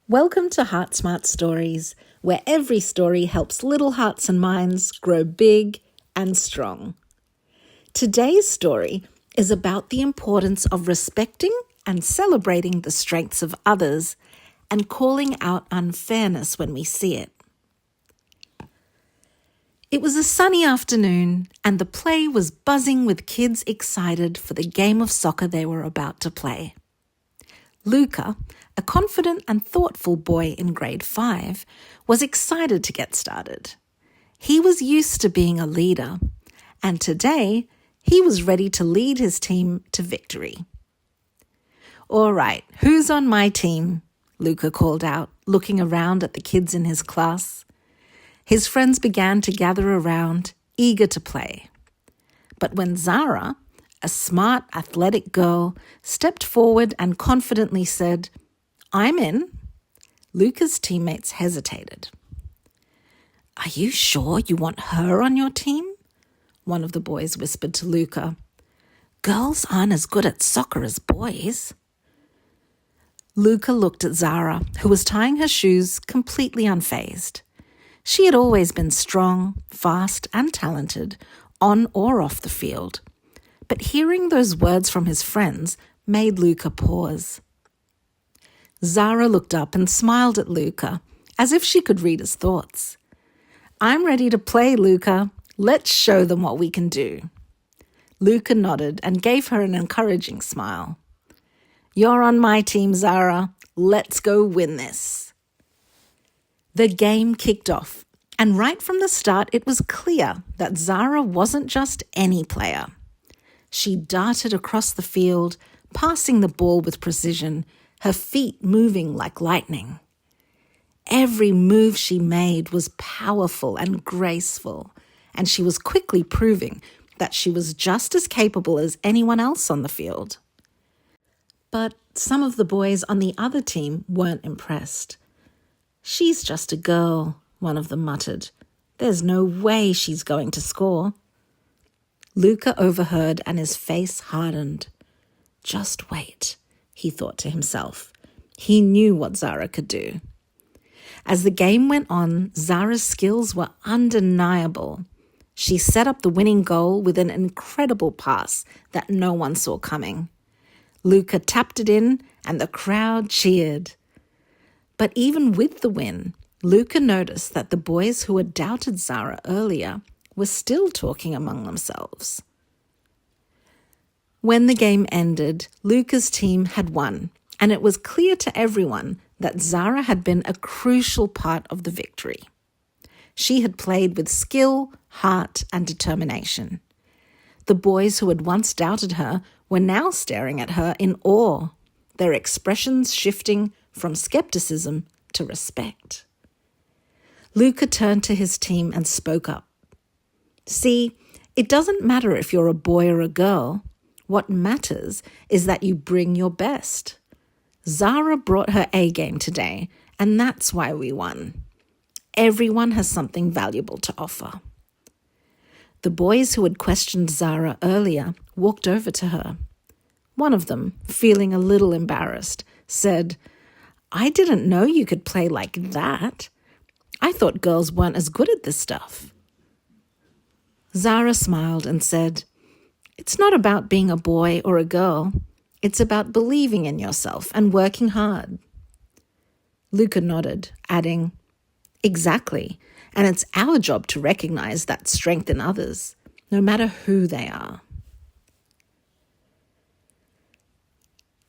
Welcome to Heart Smart Stories, where every story helps little hearts and minds grow big and strong. Today's story is about the importance of respecting and celebrating the strengths of others and calling out unfairness when we see it. It was a sunny afternoon and the play was buzzing with kids excited for the game of soccer they were about to play. Luca, a confident and thoughtful boy in grade 5, was excited to get started. He was used to being a leader, and today he was ready to lead his team to victory. "All right, who's on my team?" Luca called out, looking around at the kids in his class. His friends began to gather around, eager to play. But when Zara, a smart, athletic girl, stepped forward and confidently said, "I'm in," Luca's teammates hesitated. "Are you sure you want her on your team?" one of the boys whispered to Luca. "Girls aren't as good at soccer as boys." Luca looked at Zara, who was tying her shoes completely unfazed. She had always been strong, fast, and talented, on or off the field. But hearing those words from his friends made Luca pause. Zara looked up and smiled at Luca, as if she could read his thoughts. "I'm ready to play, Luca. Let's show them what we can do." Luca nodded and gave her an encouraging smile. "You're on my team, Zara. Let's go win this." The game kicked off, and right from the start it was clear that Zara wasn't just any player. She darted across the field, passing the ball with precision, her feet moving like lightning. Every move she made was powerful and graceful, and she was quickly proving that she was just as capable as anyone else on the field. But some of the boys on the other team weren't impressed. "She's just a girl," one of them muttered. "There's no way she's going to score." Luca overheard and his face hardened. "Just wait," he thought to himself. He knew what Zara could do. As the game went on, Zara's skills were undeniable. She set up the winning goal with an incredible pass that no one saw coming. Luca tapped it in and the crowd cheered. But even with the win, Luca noticed that the boys who had doubted Zara earlier were still talking among themselves. When the game ended, Luca's team had won, and it was clear to everyone that Zara had been a crucial part of the victory. She had played with skill, heart, and determination. The boys who had once doubted her were now staring at her in awe, their expressions shifting from skepticism to respect. Luca turned to his team and spoke up. "See, it doesn't matter if you're a boy or a girl. What matters is that you bring your best. Zara brought her A game today, and that's why we won. Everyone has something valuable to offer." The boys who had questioned Zara earlier walked over to her. One of them, feeling a little embarrassed, said, "I didn't know you could play like that. I thought girls weren't as good at this stuff." Zara smiled and said, "It's not about being a boy or a girl. It's about believing in yourself and working hard." Luca nodded, adding, "Exactly, and it's our job to recognize that strength in others, no matter who they are."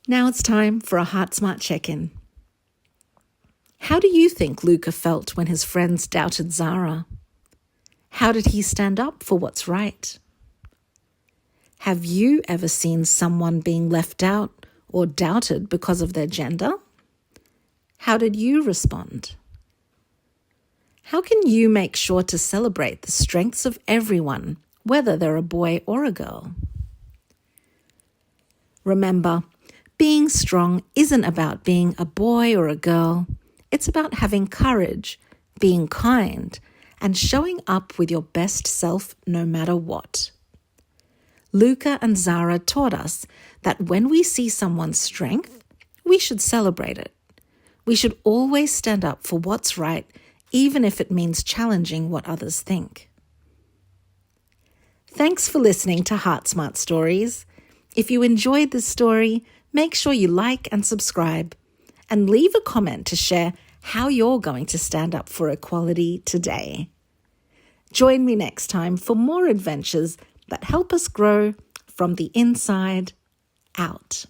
Now it's time for a Heart Smart check-in. How do you think Luca felt when his friends doubted Zara? How did he stand up for what's right? Have you ever seen someone being left out or doubted because of their gender? How did you respond? How can you make sure to celebrate the strengths of everyone, whether they're a boy or a girl? Remember, being strong isn't about being a boy or a girl. It's about having courage, being kind, and showing up with your best self no matter what. Luca and Zara taught us that when we see someone's strength, we should celebrate it. We should always stand up for what's right, even if it means challenging what others think. Thanks for listening to Heart Smart Stories. If you enjoyed this story, make sure you like and subscribe, and leave a comment to share how you're going to stand up for equality today. Join me next time for more adventures that help us grow from the inside out.